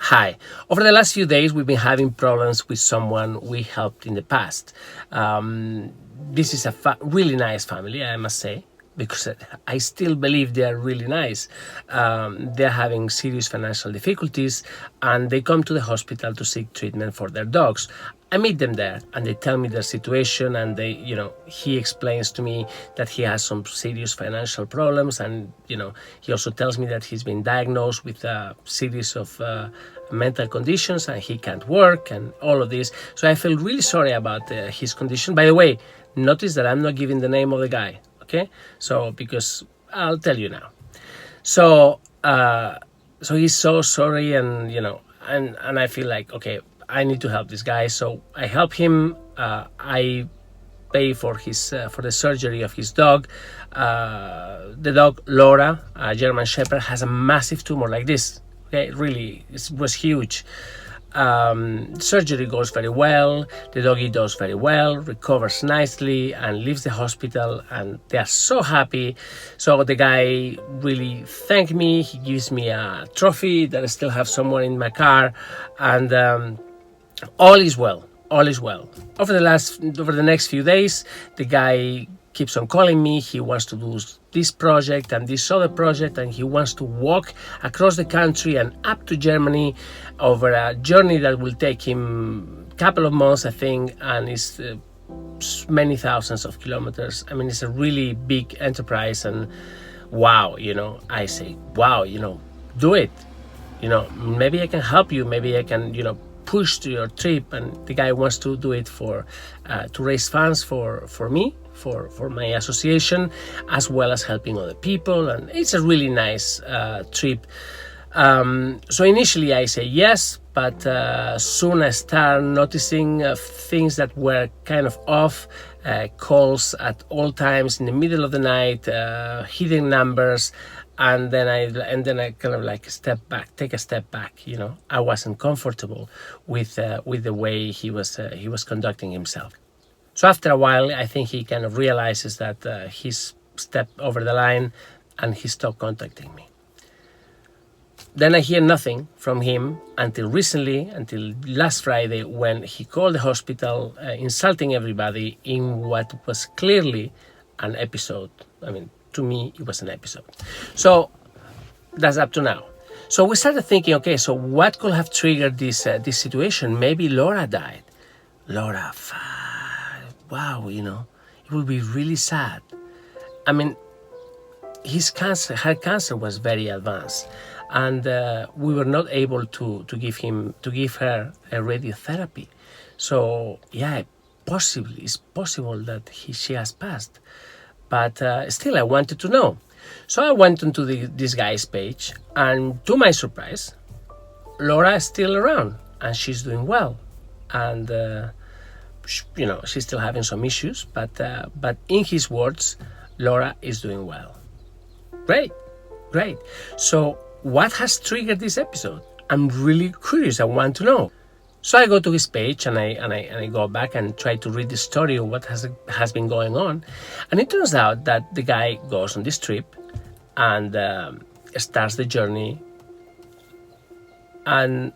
Hi. Over the last few days, we've been having problems with someone we helped in the past. This is a really nice family, I must say, because I still believe they are really nice. They're having serious financial difficulties and they come to the hospital to seek treatment for their dogs. I meet them there and they tell me their situation, and he explains to me that he has some serious financial problems, and he also tells me that he's been diagnosed with a series of mental conditions and he can't work and all of this. So I feel really sorry about his condition. By the way, notice that I'm not giving the name of the guy, okay? So because I'll tell you now. So he's so sorry, and and I feel like, okay, I need to help this guy. So I help him. I pay for the surgery of his dog. The dog Laura, a German Shepherd, has a massive tumor like this. Okay, really, it was huge. Surgery goes very well. The doggy does very well, recovers nicely, and leaves the hospital, and they are so happy. So the guy really thanked me. He gives me a trophy that I still have somewhere in my car, and all is well. All is well. Over the next few days, the guy keeps on calling me. He wants to do this project and this other project, and he wants to walk across the country and up to Germany over a journey that will take him a couple of months, I think, and it's many thousands of kilometers. I mean, it's a really big enterprise, and wow, I say, wow, do it. Maybe I can help you. Maybe I can, push to your trip. And the guy wants to do it to raise funds for me, for my association, as well as helping other people. And it's a really nice trip. So initially I say yes, but soon I start noticing things that were kind of off. Calls at all times in the middle of the night, hidden numbers, and then I kind of like take a step back. I wasn't comfortable with the way he was conducting himself. So after a while, I think he kind of realizes that he's stepped over the line, and he stopped contacting me. Then I hear nothing from him until last Friday, when he called the hospital, insulting everybody in what was clearly an episode. I mean, to me, it was an episode. So that's up to now. So we started thinking, okay, so what could have triggered this situation? Maybe Laura died. Laura, wow, it would be really sad. I mean, her cancer was very advanced, and we were not able to give her a radiotherapy. So yeah, it's possible that she has passed. But still, I wanted to know. So I went onto this guy's page, and to my surprise, Laura is still around, and she's doing well. And she's still having some issues, but in his words, Laura is doing well. Great. So what has triggered this episode? I'm really curious. I want to know. So I go to his page, and I go back and try to read the story of what has been going on. And it turns out that the guy goes on this trip and starts the journey. And,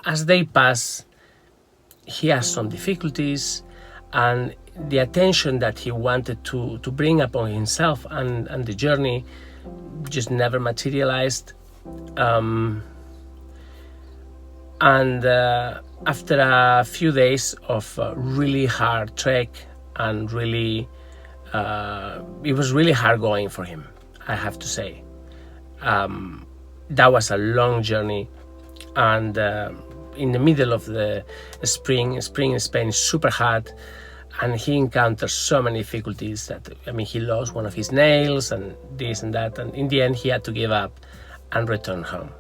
as they pass, he has some difficulties, and the attention that he wanted to bring upon himself and the journey just never materialized. And after a few days of really hard trek, and really, it was really hard going for him, I have to say. That was a long journey, and in the middle of the spring in Spain is super hot, and he encountered so many difficulties that, he lost one of his nails and this and that, and in the end he had to give up and return home.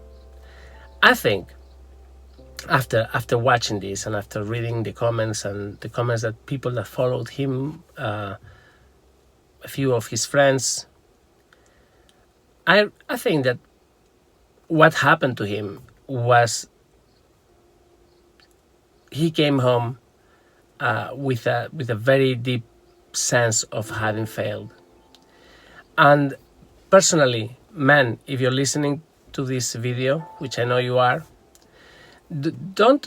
I think after watching this, and after reading the comments that people that followed him, a few of his friends, I think that what happened to him was he came home with a very deep sense of having failed. And personally, man, if you're listening to this video, which I know you are, don't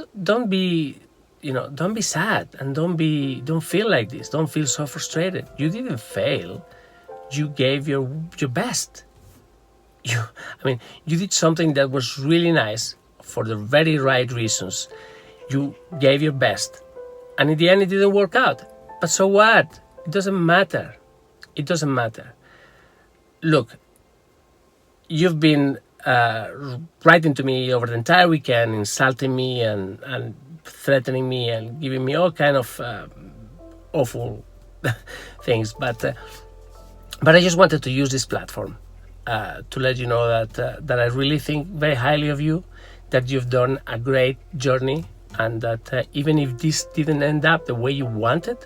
be, don't be sad, and don't feel like this. Don't feel so frustrated. You didn't fail. You gave your best. You did something that was really nice for the very right reasons. You gave your best, and in the end, it didn't work out. But so what? It doesn't matter. It doesn't matter. Look, you've been writing to me over the entire weekend, insulting me and threatening me and giving me all kind of awful things. But I just wanted to use this platform to let you know that I really think very highly of you, that you've done a great journey, and that even if this didn't end up the way you wanted,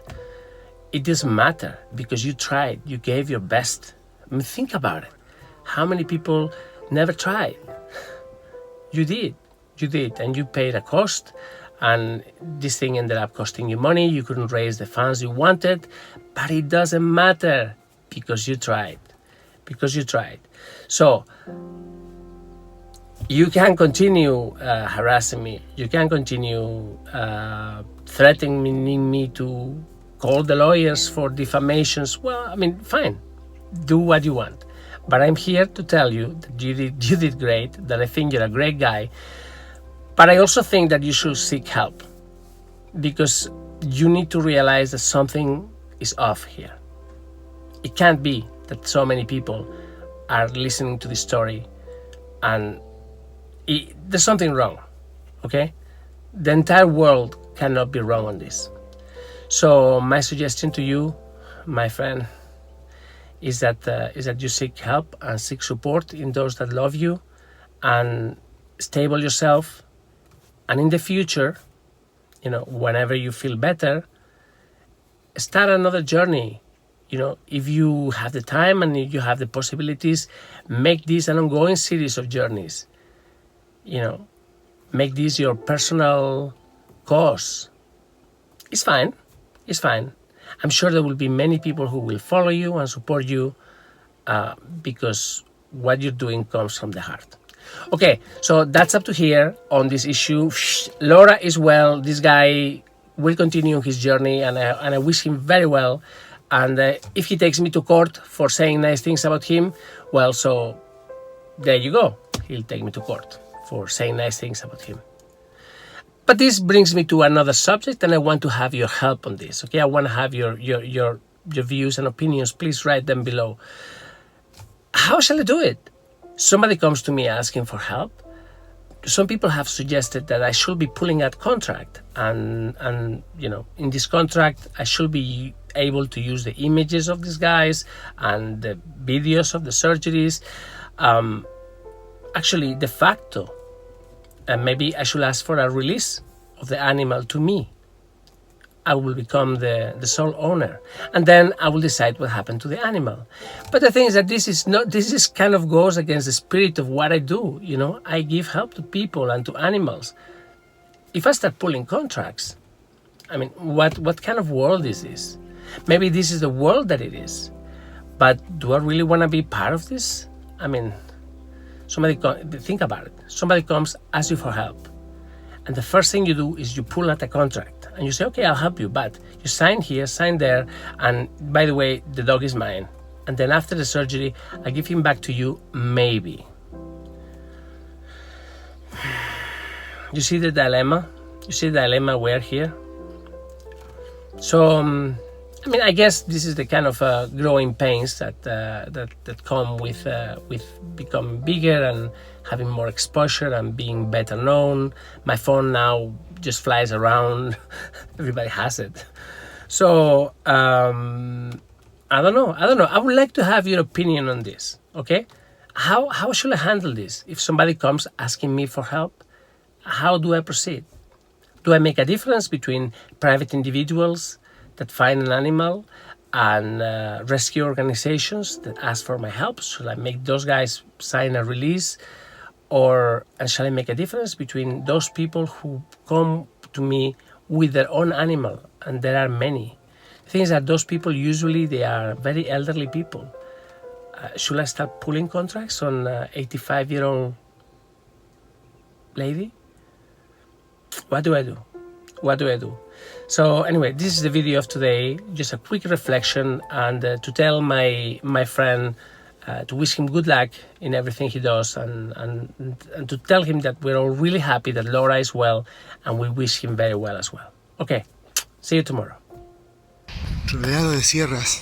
it doesn't matter, because you tried. You gave your best. Think about it. How many people never tried? You did, and you paid a cost, and this thing ended up costing you money. You couldn't raise the funds you wanted, but it doesn't matter, because you tried. So you can continue harassing me. You can continue threatening me to call the lawyers for defamations. Well, fine. Do what you want. But I'm here to tell you that you did great, that I think you're a great guy. But I also think that you should seek help, because you need to realize that something is off here. It can't be that so many people are listening to this story and there's something wrong, okay? The entire world cannot be wrong on this. So my suggestion to you, my friend, is that you seek help and seek support in those that love you, and stable yourself. And in the future, whenever you feel better, start another journey. If you have the time and if you have the possibilities, make this an ongoing series of journeys. Make this your personal cause. It's fine. I'm sure there will be many people who will follow you and support you, because what you're doing comes from the heart. Okay, so that's up to here on this issue. Laura is well. This guy will continue his journey, and I wish him very well. And if he takes me to court for saying nice things about him, well, so there you go. He'll take me to court for saying nice things about him. But this brings me to another subject, and I want to have your help on this. Okay, I want to have your views and opinions. Please write them below. How shall I do it? Somebody comes to me asking for help. Some people have suggested that I should be pulling out contract, and in this contract I should be able to use the images of these guys and the videos of the surgeries. Actually, de facto, maybe I should ask for a release of the animal to me. I will become the sole owner, and then I will decide what happened to the animal. But the thing is that this kind of goes against the spirit of what I do. I give help to people and to animals. If I start pulling contracts, what kind of world is this? Maybe this is the world that it is, but do I really want to be part of this? Think about it. Somebody comes, asks you for help, and the first thing you do is you pull out a contract, and you say, okay, I'll help you, but you sign here, sign there, and by the way, the dog is mine. And then after the surgery, I give him back to you, maybe. You see the dilemma? We're here. So, I guess this is the kind of growing pains that come with becoming bigger and having more exposure and being better known. My phone now just flies around. Everybody has it. So I don't know. I would like to have your opinion on this. Okay, how should I handle this? If somebody comes asking me for help, how do I proceed? Do I make a difference between private individuals that find an animal and rescue organizations that ask for my help? Should I make those guys sign a release? And shall I make a difference between those people who come to me with their own animal? And there are many. The thing is that those people usually they are very elderly people. Should I start pulling contracts on 85-year-old lady? What do I do? What do I do? So anyway, this is the video of today, just a quick reflection, and to tell my friend, to wish him good luck in everything he does, and to tell him that we're all really happy that Laura is well, and we wish him very well as well. Okay, see you tomorrow. Rodeado de sierras.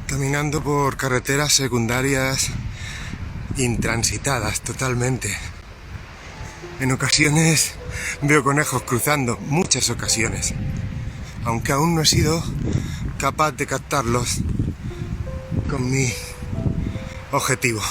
Caminando por carreteras secundarias intransitadas totalmente. En ocasiones veo conejos cruzando, muchas ocasiones, aunque aún no he sido capaz de captarlos con mi objetivo.